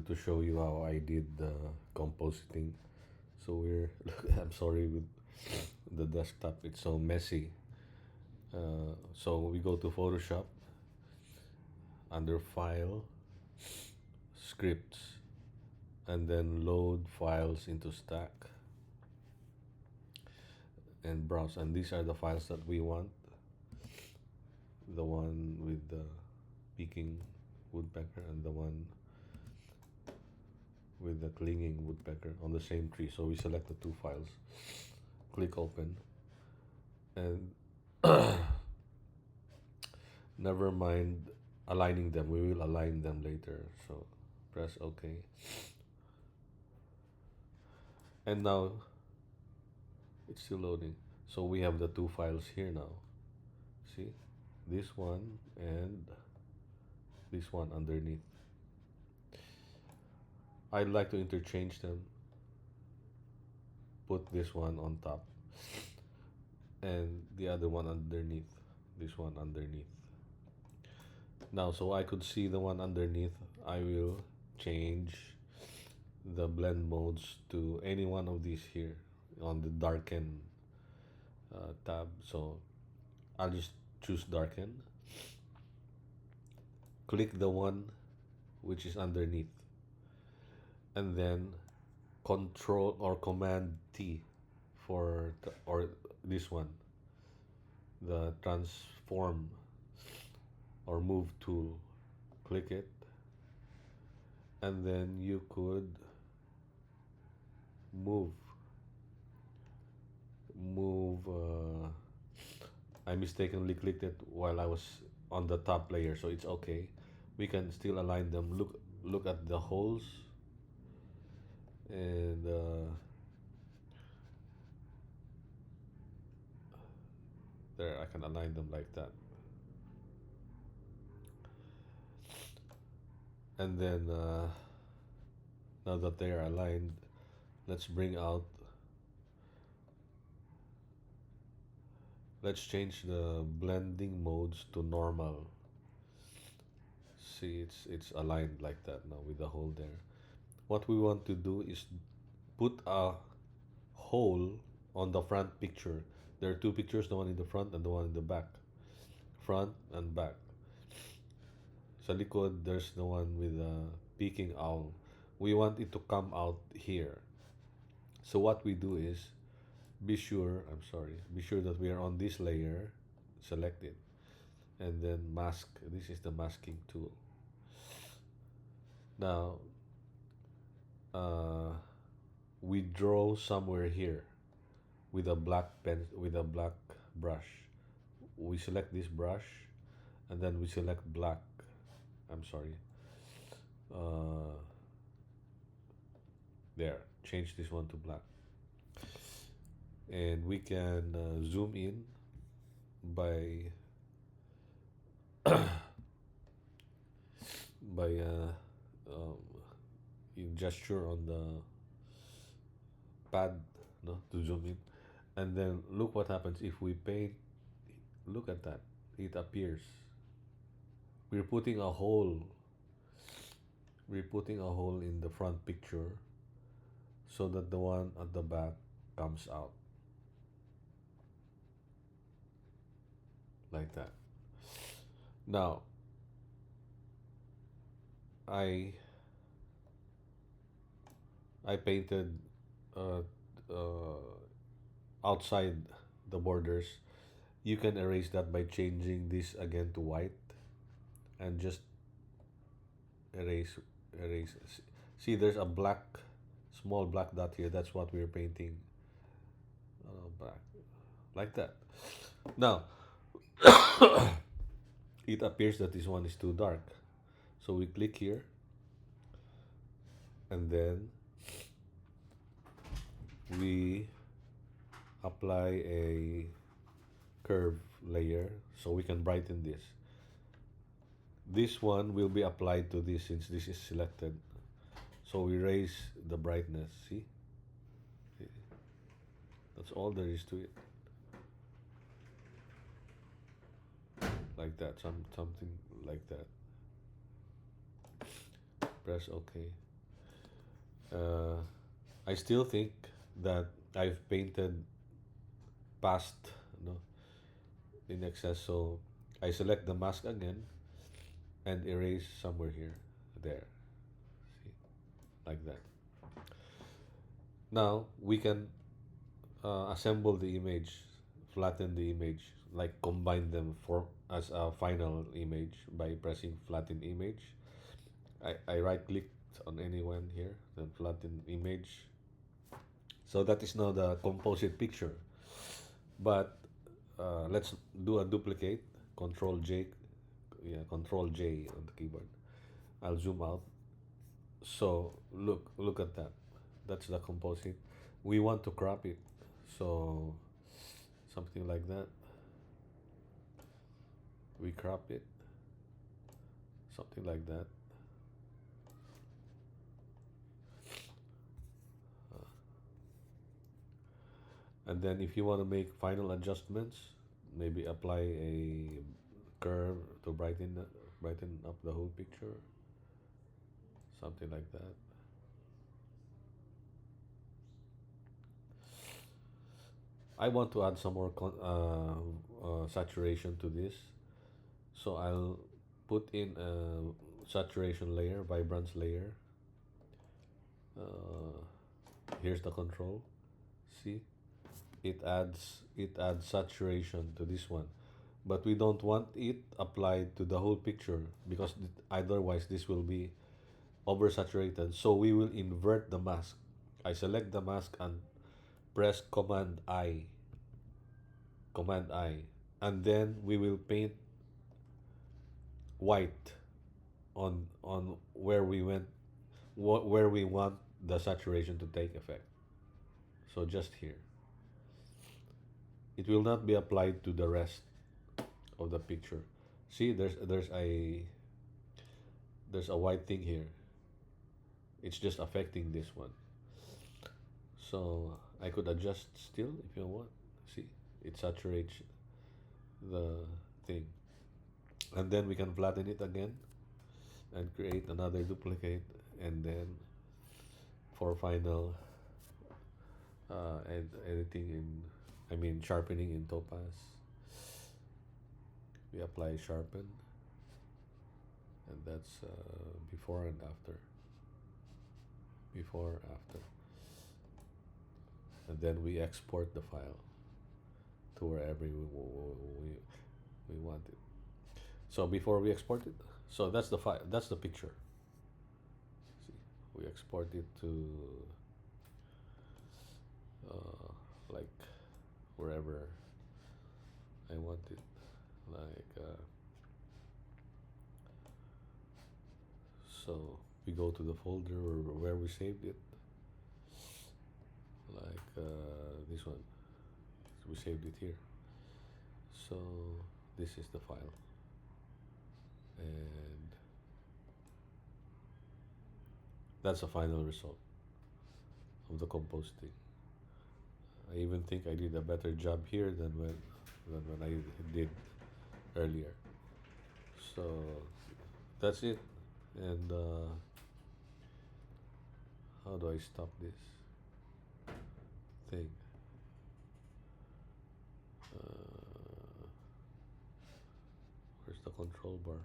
To show you how I did the compositing. So I'm sorry with the desktop, it's so messy. So we go to Photoshop, under File, Scripts, and then load files into Stack and browse. And these are the files that we want. The one with the peaking woodpecker and the one with the clinging woodpecker on the same tree. So we select the two files, click open, and never mind aligning them. We will align them later. So press OK. And now it's still loading. So we have the two files here now. See, this one and this one underneath. I'd like to interchange them. Put this one on top and the other one underneath. This one underneath. Now, so I could see the one underneath, I will change the blend modes to any one of these here on the darken tab. So I'll just choose darken, click the one which is underneath, and then control or command T for or this one, the transform or move tool. Click it, and then you could move move I mistakenly clicked it while I was on the top layer, so it's okay. We can still align them. Look at the holes, and there I can align them like that. And then now that they are aligned, let's bring out, let's change the blending modes to normal. See, it's aligned like that now with the hole there. What we want to do is put a hole on the front picture. There are two pictures, the one in the front and the one in the back. Front and back. Sa likod, there's the one with the peaking owl. We want it to come out here. So what we do is, be sure that we are on this layer, select it, and then mask. This is the masking tool. Now, we draw somewhere here with a black brush. We select this brush, and then we select black. I'm sorry. There, change this one to black, and we can zoom in by by um, you gesture on the pad, no, to zoom in, and then look what happens if we paint. Look at that, it appears. We're putting a hole. We're putting a hole in the front picture so that the one at the back comes out like that. Now, I painted uh, uh, outside the borders. You can erase that by changing this again to white and just erase erase. See, there's a black, small black dot here. That's what we're painting. Black like that. Now it appears that this one is too dark, so we click here, and then we apply a curve layer so we can brighten this. This one will be applied to this since this is selected. So we raise the brightness. See? That's all there is to it. Like that, something like that. Press OK. Uh, I still think that I've painted past, you know, in excess. So I select the mask again and erase somewhere here, there, see, like that. Now we can assemble the image, flatten the image, like combine them for as a final image by pressing flatten image. I right clicked on any one here, then flatten image. So that is now the composite picture. But let's do a duplicate. Control J, yeah, Control J on the keyboard. I'll zoom out. So look at that. That's the composite. We want to crop it. So something like that. We crop it. Something like that. And then if you want to make final adjustments, maybe apply a curve to brighten up the whole picture. Something like that. I want to add some more saturation to this. So I'll put in a saturation layer, vibrance layer. Uh, Here's the control. See, it adds saturation to this one, but we don't want it applied to the whole picture because otherwise this will be oversaturated. So we will invert the mask. I select the mask and press Command I, and then we will paint white on where we went, where we want the saturation to take effect. So just here, it will not be applied to the rest of the picture. See, there's a white thing here. It's just affecting this one. So I could adjust still if you want. See, it saturates the thing, and then we can flatten it again and create another duplicate, and then for final editing in, I mean sharpening in topaz, we apply sharpen, and that's before and after, before after, and then we export the file to wherever we want it. So before we export it, so that's the file, that's the picture. See, we export it to like wherever I want it, like so we go to the folder where we saved it, like this one. We saved it here. So this is the file, and that's the final result of the compositing. I even think I did a better job here than when I did earlier. So that's it. And how do I stop this thing? Where's the control bar?